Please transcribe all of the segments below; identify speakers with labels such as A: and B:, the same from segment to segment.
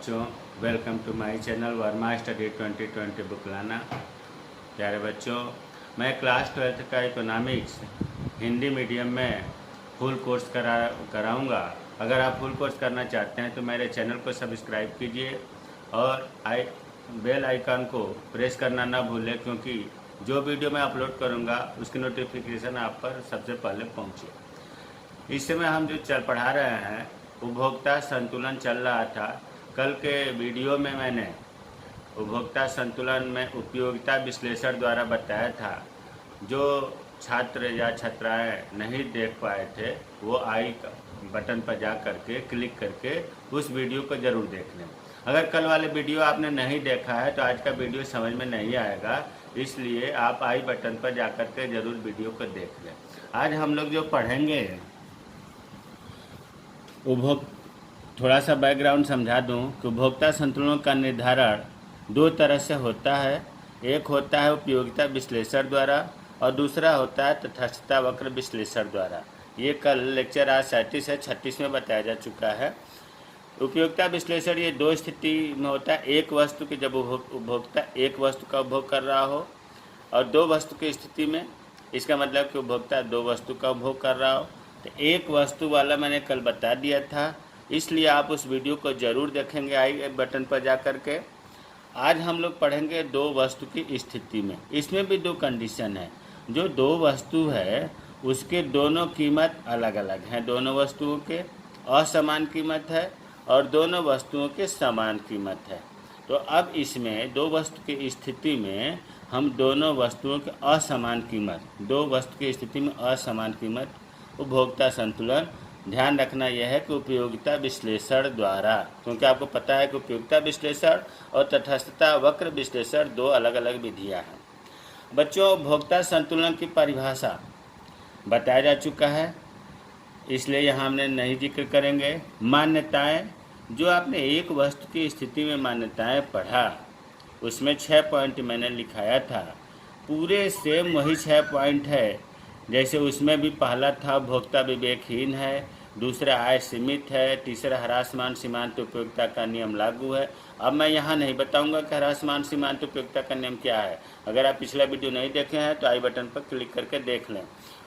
A: बच्चों, welcome to my channel Verma study 2020 बुकलाना। प्यारे बच्चों, मैं क्लास 12th का इकोनॉमिक्स हिंदी मीडियम में फुल कोर्स कराऊंगा। अगर आप फुल कोर्स करना चाहते हैं तो मेरे चैनल को सब्सक्राइब कीजिए और बेल आइकन को प्रेस करना ना भूलें, क्योंकि जो वीडियो मैं अपलोड करूंगा उसकी नोटिफिकेशन आप पर सबसे पहले पहुंचे। इस समय हम जो पढ़ा रहे हैं उपभोक्ता संतुलन चल रहा था। कल के वीडियो में मैंने उपभोक्ता संतुलन में उपयोगिता विश्लेषण द्वारा बताया था। जो छात्र या छात्राएं नहीं देख पाए थे वो आई बटन पर जा करके क्लिक करके उस वीडियो को ज़रूर देख लें। अगर कल वाले वीडियो आपने नहीं देखा है तो आज का वीडियो समझ में नहीं आएगा, इसलिए आप आई बटन पर जा करके ज़रूर वीडियो को देख लें। आज हम लोग जो पढ़ेंगे थोड़ा सा बैकग्राउंड समझा दूं कि उपभोक्ता संतुलन का निर्धारण दो तरह से होता है। एक होता है उपयोगिता विश्लेषण द्वारा और दूसरा होता है तटस्थता वक्र विश्लेषण द्वारा। ये कल लेक्चर आज 37 है, 36 में बताया जा चुका है। उपयोगिता विश्लेषण ये दो स्थिति में होता है। एक वस्तु की जब उपभोक्ता एक वस्तु का उपभोग कर रहा हो और दो वस्तु की स्थिति में, इसका मतलब कि उपभोक्ता दो वस्तु का उपभोग कर रहा हो। तो एक वस्तु वाला मैंने कल बता दिया था, इसलिए आप उस वीडियो को ज़रूर देखेंगे आई बटन पर जा कर के। आज हम लोग पढ़ेंगे दो वस्तु की स्थिति में। इसमें भी दो कंडीशन है। जो दो वस्तु है उसके दोनों कीमत अलग अलग हैं। दोनों वस्तुओं के असमान कीमत है और दोनों वस्तुओं के समान कीमत है। तो अब इसमें दो वस्तु की स्थिति में हम दोनों वस्तुओं के असमान कीमत, दो वस्तु की स्थिति में असमान कीमत उपभोक्ता संतुलन। ध्यान रखना यह है कि उपयोगिता विश्लेषण द्वारा, क्योंकि आपको पता है कि उपयोगिता विश्लेषण और तटस्थता वक्र विश्लेषण दो अलग अलग विधियां हैं। बच्चों, उपभोक्ता संतुलन की परिभाषा बताया जा चुका है, इसलिए यहाँ हमने नहीं जिक्र करेंगे। मान्यताएं, जो आपने एक वस्तु की स्थिति में मान्यताएं पढ़ा उसमें 6 पॉइंट मैंने लिखाया था। पूरे सेम वही 6 पॉइंट है। जैसे उसमें भी पहला था उपभोक्ता विवेकहीन है, दूसरा आय सीमित है, तीसरा ह्रासमान सीमांत उपयोगिता का नियम लागू है। अब मैं यहाँ नहीं बताऊंगा कि ह्रासमान सीमांत उपयोगिता का नियम क्या है। अगर आप पिछला वीडियो नहीं देखे हैं तो आई बटन पर क्लिक करके देख लें।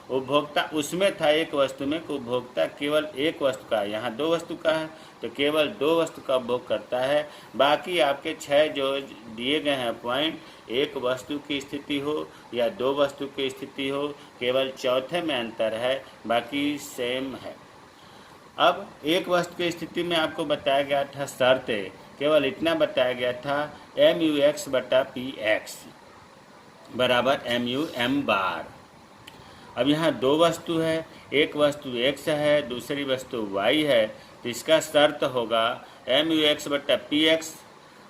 A: उपभोक्ता उसमें था एक वस्तु में कि उपभोक्ता केवल एक वस्तु का है, यहाँ दो वस्तु का है तो केवल दो वस्तु का उपभोग करता है। बाकी आपके 6 जो दिए गए हैं पॉइंट, एक वस्तु की स्थिति हो या दो वस्तु की स्थिति हो, केवल चौथे में अंतर है, बाकी सेम है। अब एक वस्तु की स्थिति में आपको बताया गया था शर्तें, केवल इतना बताया गया था MUX/PX बराबर MUM बार। अब यहाँ दो वस्तु है, एक वस्तु X है, दूसरी वस्तु Y है, तो इसका शर्त होगा MUX/PX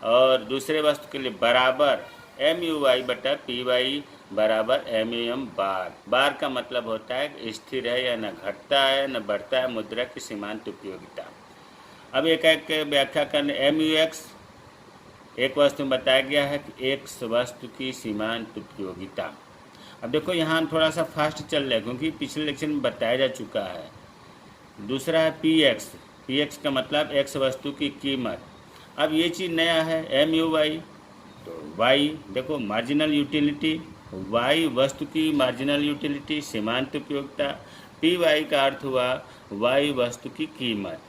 A: और दूसरे वस्तु के लिए बराबर MUY/PY बराबर MUM बार। बार का मतलब होता है कि स्थिर है या न घटता है न बढ़ता है मुद्रा की सीमांत उपयोगिता। अब एक एक व्याख्या करने। MUX एक वस्तु में बताया गया है कि एक वस्तु की सीमांत उपयोगिता। अब देखो यहाँ हम थोड़ा सा फास्ट चल रहे हैं क्योंकि पिछले लेक्चर में बताया जा चुका है। दूसरा है PX। PX का मतलब X वस्तु की कीमत। अब ये चीज़ नया है MUY, तो Y देखो मार्जिनल यूटिलिटी, Y वस्तु की मार्जिनल यूटिलिटी सीमांत उपयोगिता। PY का अर्थ हुआ Y वस्तु की कीमत।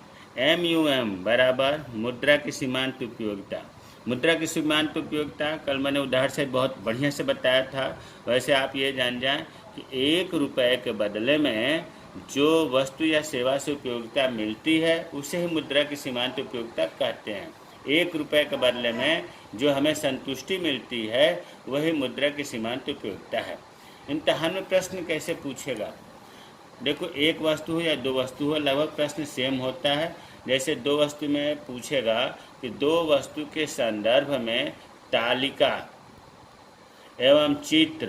A: MUM बराबर मुद्रा की सीमांत उपयोगिता। मुद्रा की सीमांत उपयोगिता कल मैंने उदाहरण से बहुत बढ़िया से बताया था। वैसे आप ये जान जाएं कि 1 रुपये के बदले में जो वस्तु या सेवा से उपयोगिता मिलती है उसे ही मुद्रा की सीमांत उपयोगिता कहते हैं। 1 रुपये के बदले में जो हमें संतुष्टि मिलती है वही मुद्रा की सीमांत उपयोगिता है। इम्तिहान में प्रश्न कैसे पूछेगा? देखो, एक वस्तु हो या दो वस्तु हो, लगभग प्रश्न सेम होता है। जैसे दो वस्तु में पूछेगा कि दो वस्तु के संदर्भ में तालिका एवं चित्र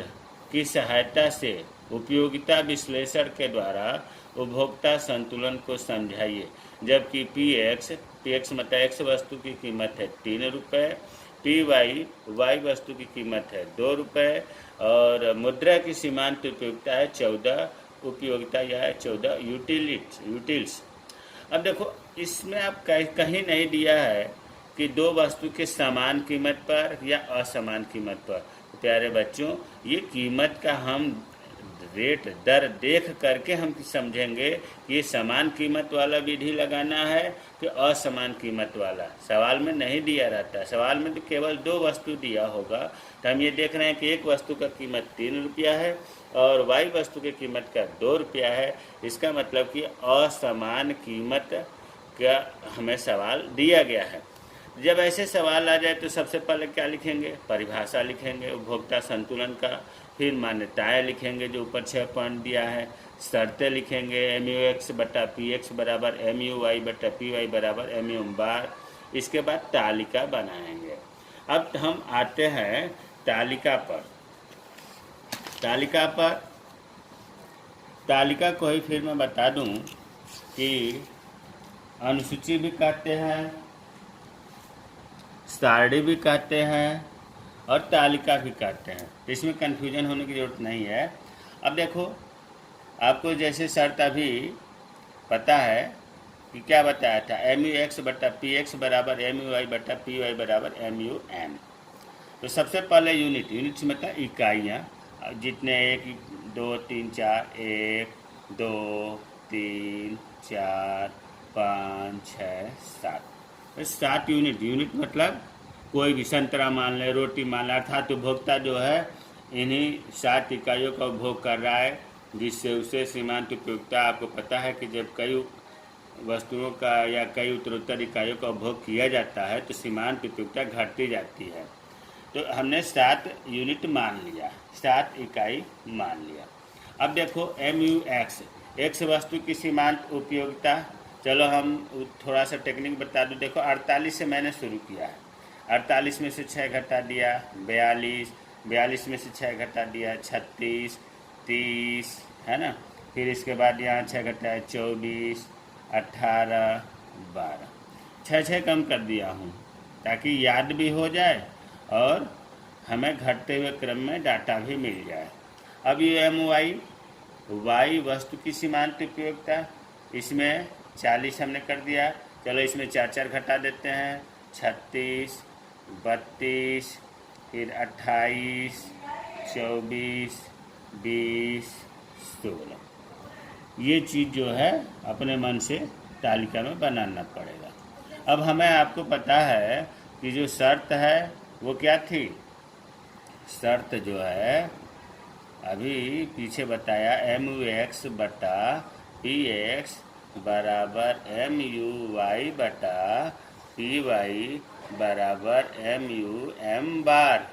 A: की सहायता से उपयोगिता विश्लेषण के द्वारा उपभोक्ता संतुलन को समझाइए। जबकि PX मतलब X वस्तु की कीमत है 3 रुपये, PY वस्तु की कीमत है 2 रुपये और मुद्रा की सीमांत उपयोगिता है 14 उपयोगिता या 14 यूटिल्स। अब देखो, इसमें आप कहीं नहीं दिया है कि दो वस्तु के समान कीमत पर या असमान कीमत पर। तो प्यारे बच्चों, ये कीमत का हम रेट दर देख करके हम समझेंगे कि ये समान कीमत वाला विधि लगाना है कि असमान कीमत वाला। सवाल में नहीं दिया रहता, सवाल में तो केवल दो वस्तु दिया होगा। तो हम ये देख रहे हैं कि एक वस्तु का कीमत 3 रुपया है और वाई वस्तु की कीमत का 2 रुपया है। इसका मतलब कि असमान कीमत का हमें सवाल दिया गया है। जब ऐसे सवाल आ जाए तो सबसे पहले क्या लिखेंगे? परिभाषा लिखेंगे उपभोक्ता संतुलन का, फिर मान्यताएं लिखेंगे जो ऊपर 6 पॉइंट दिया है, शर्तें लिखेंगे MUX बटा PX बराबर MUY बटा PY बराबर MUM बार। इसके बाद तालिका बनाएंगे। अब हम आते हैं तालिका पर। तालिका को ही फिर मैं बता दूं कि अनुसूची भी कहते हैं, सारणी भी कहते हैं और तालिका भी कहते हैं। इसमें कन्फ्यूजन होने की ज़रूरत नहीं है। अब देखो, आपको जैसे शर्त अभी पता है कि क्या बताया था, MUX बटा PX बराबर MUY बटा PY बराबर MUM। तो सबसे पहले यूनिट्स मतलब इकाइयाँ, जितने 1 2 3 4 1 2 3 4 5 6 7, 7 यूनिट मतलब कोई भी संतरा मान ले, रोटी मान ले, अर्थात उपभोक्ता जो है इन्हीं 7 इकाइयों का उपभोग कर रहा है, जिससे उसे सीमांत उपयोगिता। आपको पता है कि जब कई वस्तुओं का या कई उत्तरोत्तर इकाइयों का उपभोग किया जाता है तो सीमांत उपयोगिता घटती जाती है। तो हमने 7 यूनिट मान लिया, 7 इकाई मान लिया। अब देखो MUX, X वस्तु की सीमांत उपयोगिता। चलो हम थोड़ा सा टेक्निक बता दूं। देखो 48 से मैंने शुरू किया है, 48 में से 6 घटा दिया 42, 42 में से 6 घटा दिया 36, 30 है ना। फिर इसके बाद यहाँ 6 घटा है 24, 18, 12, 6 कम कर दिया हूँ ताकि याद भी हो जाए और हमें घटते हुए क्रम में डाटा भी मिल जाए। अब ये MY वस्तु की सीमांत उपयोगिता, इसमें 40 हमने कर दिया। चलो इसमें 4 घटा देते हैं, 36, 32, फिर 28, 24, 20, 16। ये चीज़ जो है अपने मन से तालिका में बनाना पड़ेगा। अब हमें आपको पता है कि जो शर्त है वो क्या थी। शर्त जो है अभी पीछे बताया, MUX बटा PX बराबर MUY बटा PY बराबर MUM बार।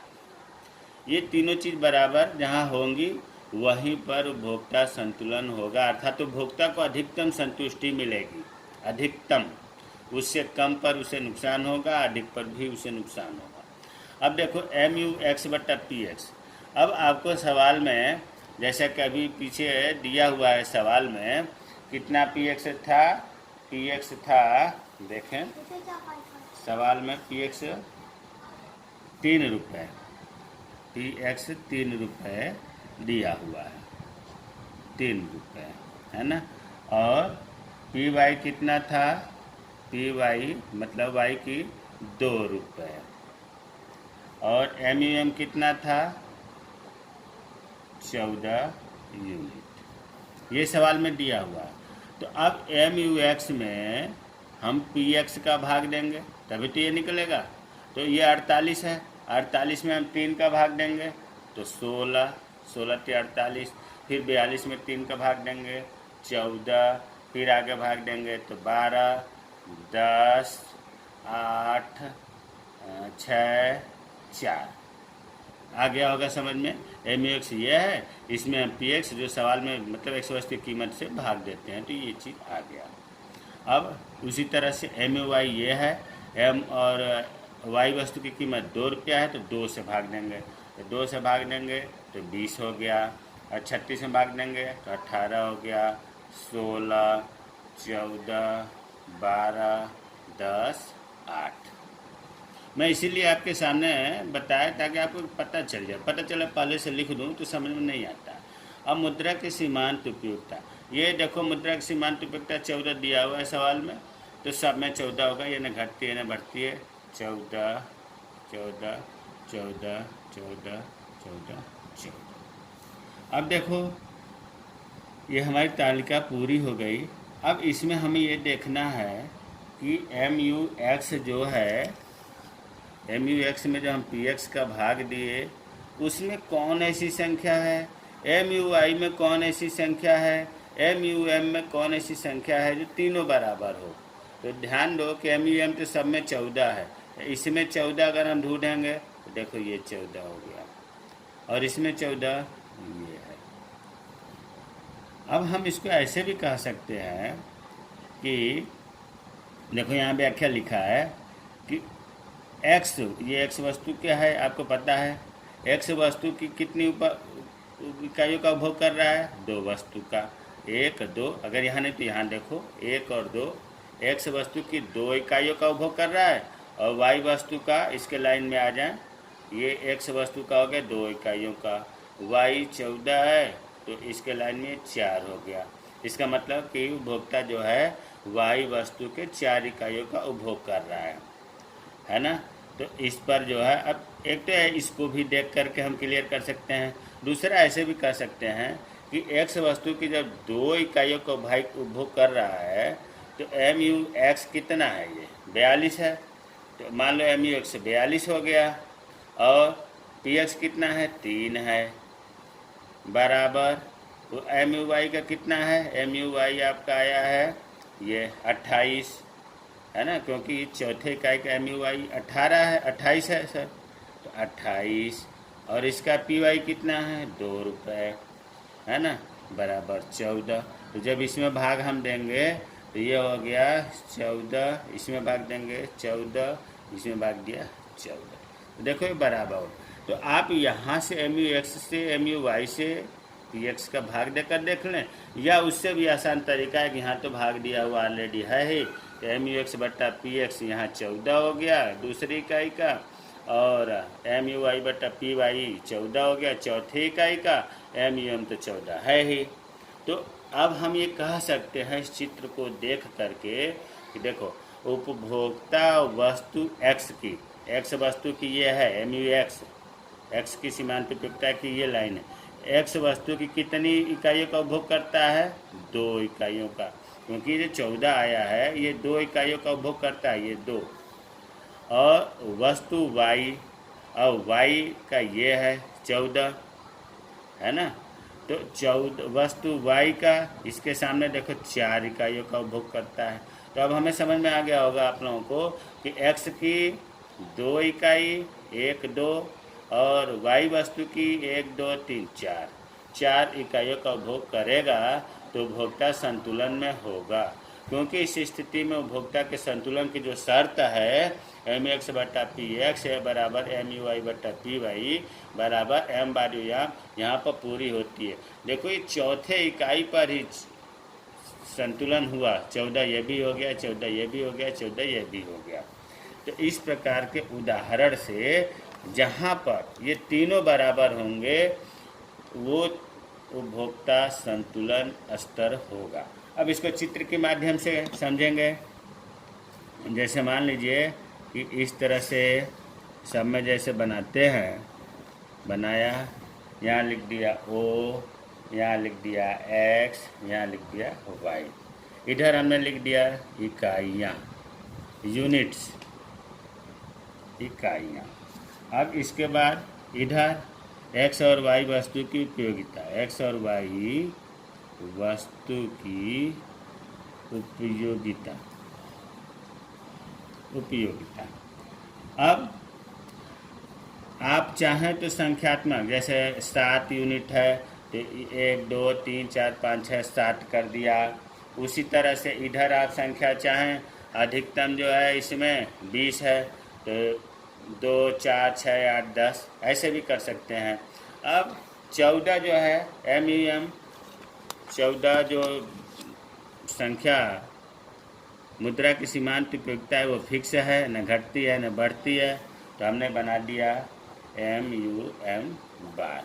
A: ये तीनों चीज़ बराबर जहाँ होंगी वहीं पर उपभोक्ता संतुलन होगा, अर्थात उपभोक्ता को अधिकतम संतुष्टि मिलेगी। अधिकतम, उससे कम पर उसे नुकसान होगा, अधिक पर भी उसे नुकसान होगा। अब देखो MUX बटा PX। अब आपको सवाल में, जैसा कि अभी पीछे दिया हुआ है सवाल में, कितना PX था? PX था, देखें सवाल में PX 3 रुपये, PX 3 रुपये दिया हुआ है, 3 रुपये है ना। और PY कितना था? PY मतलब Y की 2 रुपये। और MUM कितना था? 14 यूनिट। ये सवाल में दिया हुआ है। तो अब MUX में हम PX का भाग देंगे तभी तो ये निकलेगा। तो ये 48 है, 48 में हम 3 का भाग देंगे तो 16, 16 के 48, फिर 42 में 3 का भाग देंगे 14, फिर आगे भाग देंगे तो 12, 10, 8, 6, 4। आ गया होगा समझ में। MUX ये है, इसमें हम PX जो सवाल में मतलब 180 की कीमत से भाग देते हैं, तो ये चीज़ आ गया। अब उसी तरह से MUY ये है, M और Y वस्तु की कीमत 2 रुपया है तो 2 से भाग देंगे, तो 2 से भाग देंगे तो 20 हो गया, और 36 में भाग देंगे तो 18 हो गया, 16, 14, 12, 10, 8। मैं इसीलिए आपके सामने बताया ताकि आपको पता चल जाए। पता चला पहले से लिख दूं तो समझ में नहीं आता। अब मुद्रा की सीमांत उपयोगिता, ये देखो मुद्रा की सीमांत उपयोगिता 14 दिया हुआ है सवाल में, तो सब में 14 होगा, ये न घटती है न बढ़ती है, 14 14 14 14 14 14। अब देखो ये हमारी तालिका पूरी हो गई। अब इसमें हमें ये देखना है कि MUX जो है, MUX में जो हम PX का भाग दिए उसमें कौन ऐसी संख्या है, MUI में कौन ऐसी संख्या है, MUM में कौन ऐसी संख्या है जो तीनों बराबर हो। तो ध्यान दो कि MUM तो सब में 14 है, इसमें 14 अगर हम ढूंढेंगे तो देखो ये 14 हो गया और इसमें 14 ये है। अब हम इसको ऐसे भी कह सकते हैं कि देखो यहाँ व्याख्या लिखा है कि X, ये X वस्तु क्या है आपको पता है। X वस्तु की कितनी इकाइयों का उपभोग कर रहा है, 2 वस्तु का, 1 2, अगर यहाँ नहीं तो यहाँ देखो 1 और 2, X वस्तु की 2 इकाइयों का उपभोग कर रहा है और Y वस्तु का, इसके लाइन में आ जाए, ये X वस्तु का हो गया 2 इकाइयों का, Y 14 है तो इसके लाइन में 4 हो गया। इसका मतलब कि उपभोक्ता जो है Y वस्तु के 4 इकाइयों का उपभोग कर रहा है ना। तो इस पर जो है, अब एक तो इसको भी देख करके हम क्लियर कर सकते हैं, दूसरा ऐसे भी कर सकते हैं कि X वस्तु की जब 2 इकाइयों को भाई उपभोग कर रहा है तो MUX कितना है, ये 42 है। तो मान लो MUX 42 हो गया और PX कितना है, 3 है, बराबर। तो MUY का कितना है, MUY आपका आया है ये 28 है ना, क्योंकि चौथे इकाई का MUY 18 है, 28 है सर, तो 28 और इसका PY कितना है, 2 रुपये है ना, बराबर 14। तो जब इसमें भाग हम देंगे तो ये हो गया 14, इसमें भाग देंगे 14, इसमें भाग दिया 14, तो देखो ये बराबर हो। तो आप यहाँ से MUX से MUY से PX का भाग देकर देख लें, या उससे भी आसान तरीका है कि यहाँ तो भाग दिया हुआ ऑलरेडी है ही, तो MUX बट्टा PX यहाँ 14 हो गया दूसरी इकाई का, और MUY बट्टा PY 14 हो गया चौथी इकाई का, MUM तो 14 है ही। तो अब हम ये कह सकते हैं इस चित्र को देख करके कि देखो उपभोक्ता वस्तु X की, X वस्तु की ये है MUX, X की सीमांत उपयोगिता की ये लाइन है, X वस्तु की कितनी इकाइयों का उपभोग करता है, 2 इकाइयों का, क्योंकि ये 14 आया है ये 2 इकाइयों का उपभोग करता है, ये 2। और वस्तु Y, और Y का ये है 14 है ना, तो 14 वस्तु Y का इसके सामने देखो 4 इकाइयों का उपभोग करता है। तो अब हमें समझ में आ गया होगा आप लोगों को कि X की 2 इकाई 1 2 और Y वस्तु की 1 2 3 4 इकाइयों का उपभोग करेगा तो उपभोक्ता संतुलन में होगा, क्योंकि इस स्थिति में उपभोक्ता के संतुलन की जो शर्त है MUX बट्टा PX है बराबर MUY बट्टा PY बराबर M बार यहाँ पर पूरी होती है। देखो ये चौथे इकाई पर ही संतुलन हुआ, 14 ये भी हो गया, 14 ये भी हो गया, 14 ये भी हो गया। तो इस प्रकार के उदाहरण से जहाँ पर ये तीनों बराबर होंगे वो उपभोक्ता संतुलन स्तर होगा। अब इसको चित्र के माध्यम से समझेंगे। जैसे मान लीजिए कि इस तरह से सब में जैसे बनाते हैं, बनाया, यहाँ लिख दिया O, यहाँ लिख दिया X, यहाँ लिख दिया Y, इधर हमने लिख दिया इकाइयाँ, यूनिट्स, इकाइयाँ। अब इसके बाद इधर X और Y वस्तु की उपयोगिता, X और Y वस्तु की उपयोगिता। अब आप चाहें तो संख्यात्मक, जैसे 7 यूनिट है तो 1 2 3 4 5 6 7 कर दिया। उसी तरह से इधर आप संख्या चाहें, अधिकतम जो है इसमें 20 है तो 2 4 6 8 10 ऐसे भी कर सकते हैं। अब 14 जो है MUM, 14 जो संख्या मुद्रा की सीमांत उपयोगिता है वो फिक्स है, न घटती है न बढ़ती है, तो हमने बना दिया MUM बार।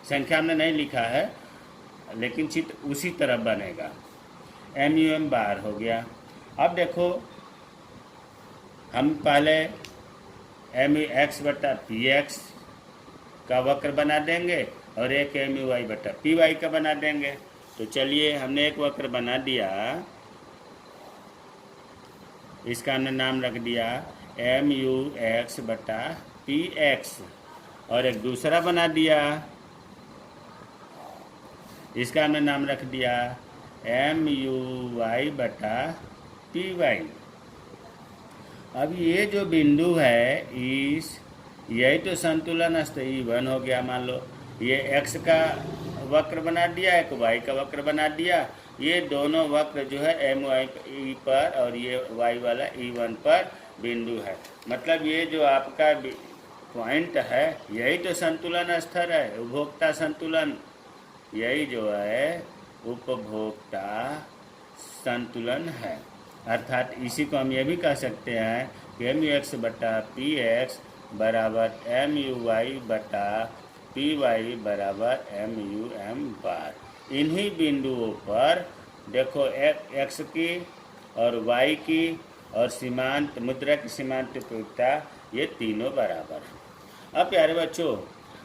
A: संख्या हमने नहीं लिखा है लेकिन चित्र उसी तरह बनेगा, MUM बार हो गया। अब देखो हम पहले एम यू एक्स बटा पी एक्स का वक्र बना देंगे और एक एम यू वाई बटा पी वाई का बना देंगे। तो चलिए हमने एक वक्र बना दिया, इसका हमने नाम रख दिया एम यू एक्स बटा पी एक्स, और एक दूसरा बना दिया, इसका हमने नाम रख दिया एम यू वाई बटा पी वाई। अब ये जो बिंदु है यही तो संतुलन स्तर E1 हो गया। मान लो ये x का वक्र बना दिया, एक y का वक्र बना दिया, ये दोनों वक्र जो है एम वाई ई पर और ये y वाला E1 पर बिंदु है। मतलब ये जो आपका पॉइंट है यही तो संतुलन स्तर है, उपभोक्ता संतुलन, यही जो है उपभोक्ता संतुलन है। अर्थात इसी को हम ये भी कह सकते हैं कि एम यू एक्स बटा पी एक्स बराबर एम यू वाई बटा पी वाई बराबर एम यू एम बार। इन्हीं बिंदुओं पर देखो एक्स की और वाई की और सीमांत मुद्रा की सीमांत उपयोगिता ये तीनों बराबर हैं। अब प्यारे बच्चों,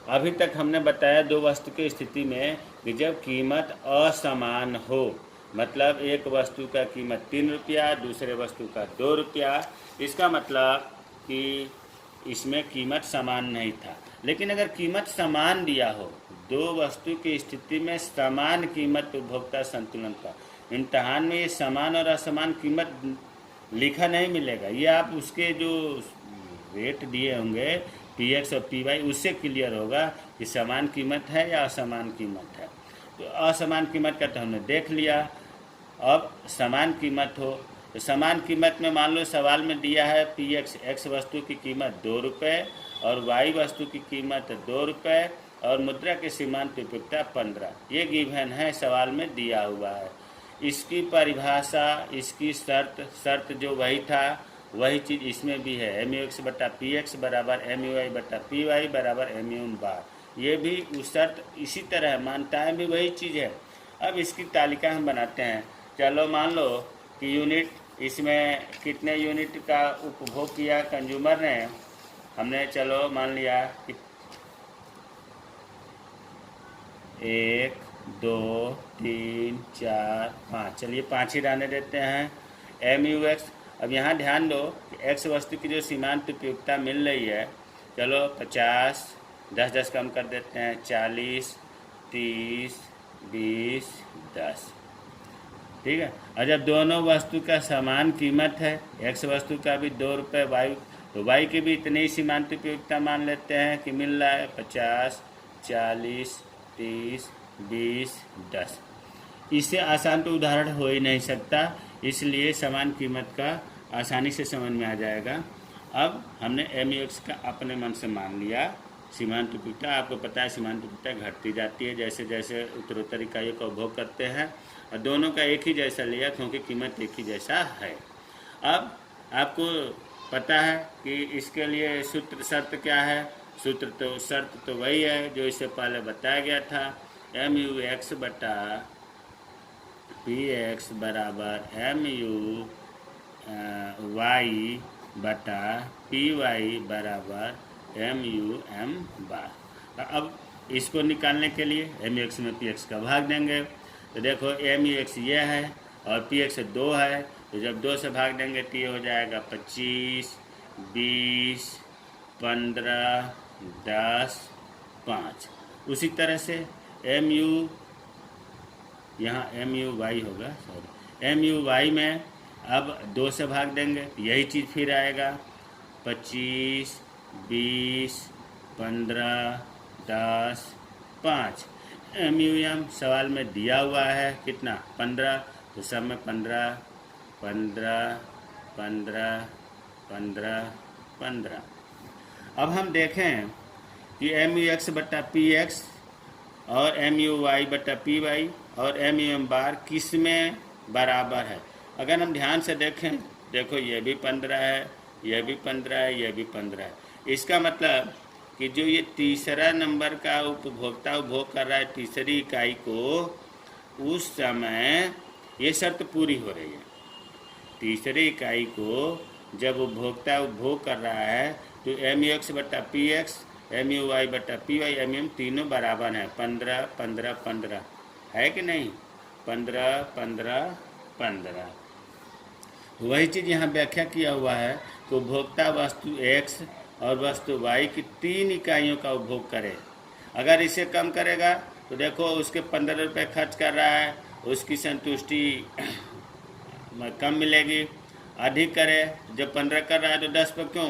A: अभी तक हमने बताया दो वस्तु की स्थिति में कि जब कीमत असमान हो, मतलब एक वस्तु का कीमत 3 रुपया, दूसरे वस्तु का 2 रुपया, इसका मतलब कि इसमें कीमत समान नहीं था। लेकिन अगर कीमत समान दिया हो, दो वस्तु की स्थिति में समान कीमत उपभोक्ता संतुलन का, इम्तहान में ये समान और असमान कीमत लिखा नहीं मिलेगा, ये आप उसके जो रेट दिए होंगे पी एक्स और पी वाई उससे क्लियर होगा कि समान कीमत है या असमान कीमत है। तो असमान कीमत का तो हमने देख लिया। अब समान कीमत हो तो समान कीमत में मान लो सवाल में दिया है पी एक्स, एक्स वस्तु की कीमत 2 रुपये और वाई वस्तु की कीमत 2 रुपये और मुद्रा की सीमांत उपयोगिता 15, ये गिवन है, सवाल में दिया हुआ है। इसकी परिभाषा, इसकी शर्त जो वही था वही चीज़ इसमें भी है, एम यू एक्स बटा पी एक्स बराबर एम यू वाई बटा पी वाई बराबर एम यू एम बार। ये भी उस शर्त इसी तरह मान्यताएँ भी वही चीज़ है। अब इसकी तालिका हम बनाते हैं। चलो मान लो कि यूनिट, इसमें कितने यूनिट का उपभोग किया कंज्यूमर ने, हमने चलो मान लिया कि 1 2 3 4 5, चलिए 5 ही रहने देते हैं। एम यू एक्स, अब यहाँ ध्यान दो कि एक्स वस्तु की जो सीमांत उपयोगिता मिल रही है, चलो 50, 10 कम कर देते हैं, 40 30 20 10, ठीक है। और जब दोनों वस्तु का समान कीमत है, एक्स वस्तु का भी 2 रुपये, वाई तो वाई की भी इतनी ही सीमांत उपयोगिता मान लेते हैं कि मिल रहा है 50 40 30 20 10। इससे आसान तो उदाहरण हो ही नहीं सकता, इसलिए समान कीमत का आसानी से समझ में आ जाएगा। अब हमने एम यू एक्स का अपने मन से मान लिया, सीमांत उपयोगिता आपको पता है सीमांत उपयोगिता घटती जाती है जैसे जैसे उत्तरोत्तर इकाइयों का उपभोग करते हैं, और दोनों का एक ही जैसा लिया क्योंकि कीमत एक ही जैसा है। अब आपको पता है कि इसके लिए शर्त क्या है, शर्त तो वही है जो इससे पहले बताया गया था, एम यू एक्स बटा पी एक्स बराबर एम यू वाई बटा पी वाई बराबर एम यू एम बार। अब इसको निकालने के लिए एम यू एक्स में पी एक्स का भाग देंगे, तो देखो एम यू एक्स ये है और पी एक्स 2 है, तो जब 2 से भाग देंगे तो ये हो जाएगा 25 20 15 10 5। उसी तरह से एम यू, यहाँ एम यू वाई होगा, सॉरी, एम यू वाई में अब 2 से भाग देंगे यही चीज़ फिर आएगा 25 20 15 10 5। एम यू एम सवाल में दिया हुआ है कितना 15, तो सब में 15 15 15 15 15। अब हम देखें कि एम यू एक्स बटा पी एक्स और एम यू वाई बटा पी वाई और एम यू एम बार किस में बराबर है। अगर हम ध्यान से देखें, देखो ये भी 15 है, यह भी 15 है, यह भी 15 है। इसका मतलब कि जो ये तीसरा नंबर का उपभोक्ता उपभोग कर रहा है तीसरी इकाई को, उस समय ये शर्त पूरी हो रही है। तीसरी इकाई को जब उपभोक्ता उपभोग कर रहा है तो एम यू एक्स बटा P X, M U Y बटा पी वाई, एम एम तीनों बराबर हैं 15 15 15, है कि नहीं? 15 15 15। वही चीज़ यहाँ व्याख्या किया हुआ है कि उपभोक्ता वस्तु एक्स और वस्तु वाई की 3 इकाइयों का उपभोग करे। अगर इसे कम करेगा तो देखो उसके 15 रुपये खर्च कर रहा है, उसकी संतुष्टि कम मिलेगी। अधिक करे, जब 15 कर रहा है तो 10 पर क्यों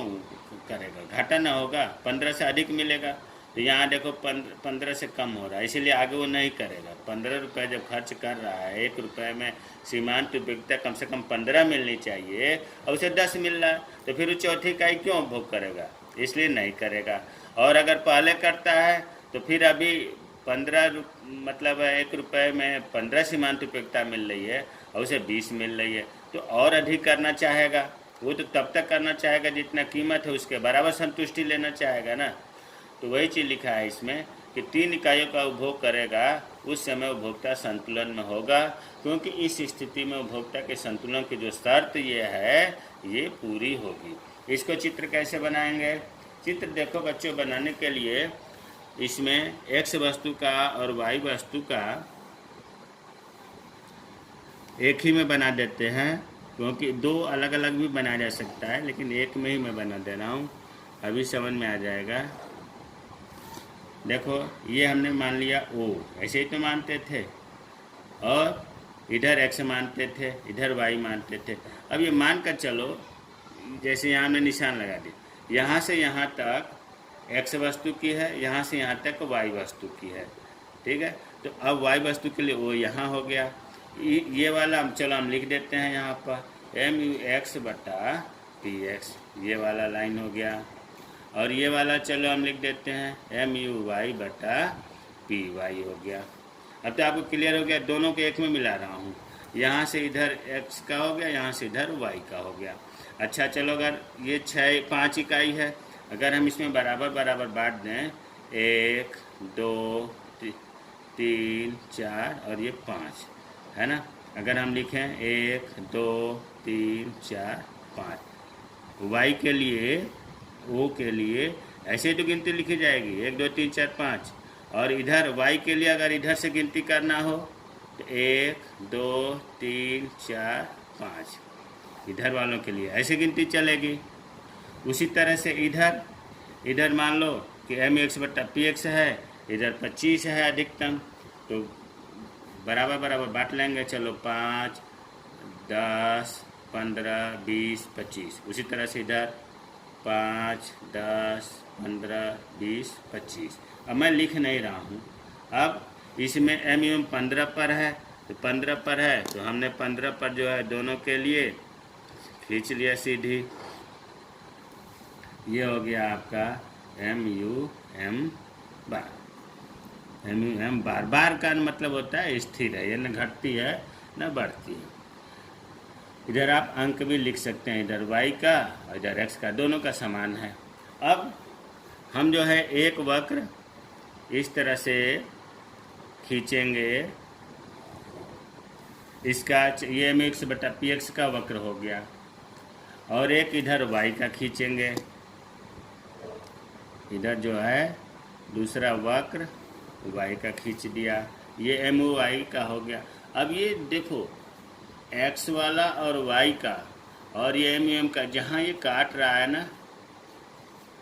A: करेगा? घाटा ना होगा, 15 से अधिक मिलेगा। तो यहाँ देखो 15 से कम हो रहा है, इसीलिए आगे वो नहीं करेगा। 15 रुपये जब खर्च कर रहा है, 1 रुपये में सीमांत उपयोगिता कम से कम 15 मिलनी चाहिए और उसे 10 मिल रहा है, तो फिर वो चौथी इकाई क्यों उपभोग करेगा? इसलिए नहीं करेगा। और अगर पहले करता है तो फिर अभी 15 मतलब 1 रुपये में 15 सीमांत उपयोगिता मिल रही है और उसे 20 मिल रही है, तो और अधिक करना चाहेगा। वो तो तब तक करना चाहेगा जितना कीमत है उसके बराबर संतुष्टि लेना चाहेगा ना। तो वही चीज़ लिखा है इसमें कि 3 इकाइयों का उपभोग करेगा, उस समय उपभोक्ता संतुलन में होगा, क्योंकि इस स्थिति में उपभोक्ता के संतुलन की जो शर्त ये है ये पूरी होगी। इसको चित्र कैसे बनाएंगे? चित्र देखो बच्चों, बनाने के लिए इसमें एक्स वस्तु का और वाई वस्तु का एक ही में बना देते हैं, क्योंकि 2 अलग अलग भी बनाया जा सकता है, लेकिन एक में ही मैं बना दे रहा हूँ, अभी समझ में आ जाएगा। देखो ये हमने मान लिया ओ, ऐसे ही तो मानते थे, और इधर एक्स मानते थे, इधर वाई मानते थे। अब ये मान कर चलो, जैसे यहाँ हमने निशान लगा दिया, यहाँ से यहाँ तक एक्स वस्तु की है, यहाँ से यहाँ तक वाई वस्तु की है, ठीक है। तो अब वाई वस्तु के लिए वो यहाँ हो गया, ये वाला चलो हम लिख देते हैं यहाँ पर एम यू एक्स बटा पी एक्स, ये वाला लाइन हो गया। और ये वाला चलो हम लिख देते हैं एम यू वाई बटा पी वाई हो गया। अब तो आपको क्लियर हो गया, दोनों के एक में मिला रहा हूँ, यहाँ से इधर एक्स का हो गया, यहाँ से इधर वाई का हो गया। अच्छा चलो, अगर ये 5 इकाई है, अगर हम इसमें बराबर बराबर बांट दें, 1 2 3 4 और ये 5 है ना। अगर हम लिखें 1 2 3 4 5, वाई के लिए ओ के लिए ऐसे ही तो गिनती लिखी जाएगी 1 2 3 4 5, और इधर वाई के लिए अगर इधर से गिनती करना हो तो 1 2 3 4 5, इधर वालों के लिए ऐसे गिनती चलेगी। उसी तरह से इधर मान लो कि एम एक्स बटा पी एक्स है, इधर 25 है अधिकतम, तो बराबर बराबर बांट लेंगे। चलो 5 10 15 20 25, उसी तरह से इधर 5 10 15 20 25। अब मैं लिख नहीं रहा हूँ, अब इसमें एम यू 15 पर है, तो 15 पर है तो हमने 15 पर जो है दोनों के लिए खींच लिया सीधी, ये हो गया आपका M you M bar. M you M बार, बार का मतलब होता है स्थिर है, ये न घटती है न बढ़ती है। इधर आप अंक भी लिख सकते हैं, इधर y का और इधर x का, दोनों का समान है। अब हम जो है एक वक्र इस तरह से खींचेंगे, इसका ये एम एक्स बटा पी एक्स का वक्र हो गया, और एक इधर y का खींचेंगे, इधर जो है दूसरा वक्र y का खींच दिया, ये एम ओ वाई का हो गया। अब ये देखो x वाला और y का और ये एम एम का जहाँ ये काट रहा है ना,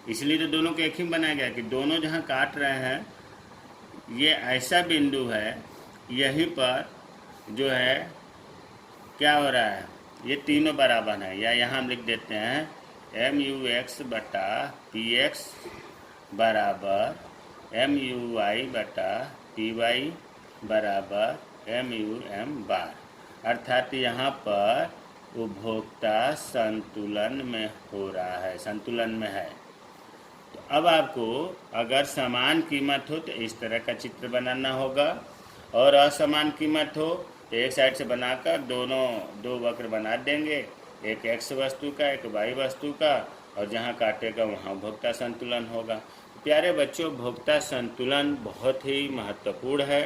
A: इसलिए तो दोनों को एक ही बनाया गया कि दोनों जहाँ काट रहे हैं ये ऐसा बिंदु है, यहीं पर जो है क्या हो रहा है, ये तीनों बराबर है, या यहाँ हम लिख देते हैं एम यू एक्स बटा पी एक्स बराबर एम यू वाई बटा पी वाई बराबर एम यू एम बार, अर्थात यहाँ पर उपभोक्ता संतुलन में हो रहा है, संतुलन में है। तो अब आपको अगर समान कीमत हो तो इस तरह का चित्र बनाना होगा, और असमान कीमत हो तो एक साइड से बनाकर दो वक्र बना देंगे, एक एक्स वस्तु का एक वाई वस्तु का, और जहाँ काटेगा वहाँ उपभोक्ता संतुलन होगा। प्यारे बच्चों, उपभोक्ता संतुलन बहुत ही महत्वपूर्ण है,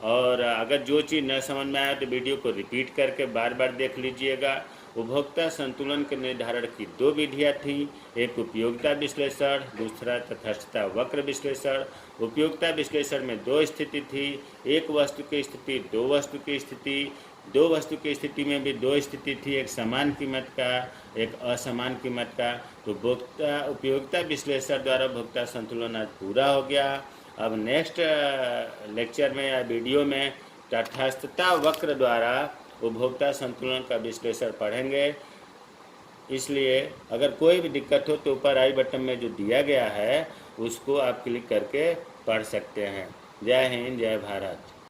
A: और अगर जो चीज़ न समझ में आए तो वीडियो को रिपीट करके बार बार देख लीजिएगा, उपभोक्ता संतुलन के निर्धारण की दो विधियां थी, एक उपयोगिता विश्लेषण, दूसरा तटस्थता वक्र विश्लेषण। उपयोगिता विश्लेषण में दो स्थिति थी, एक वस्तु की स्थिति, दो वस्तु की स्थिति। दो वस्तु की स्थिति में भी दो स्थिति थी, एक समान कीमत का, एक असमान कीमत का। तो उपयोगिता विश्लेषण द्वारा उपभोक्ता संतुलन आज पूरा हो गया। अब नेक्स्ट लेक्चर में या वीडियो में तटस्थता वक्र द्वारा उपभोक्ता संतुलन का विश्लेषण पढ़ेंगे। इसलिए अगर कोई भी दिक्कत हो तो ऊपर आई बटन में जो दिया गया है उसको आप क्लिक करके पढ़ सकते हैं। जय हिंद, जय भारत।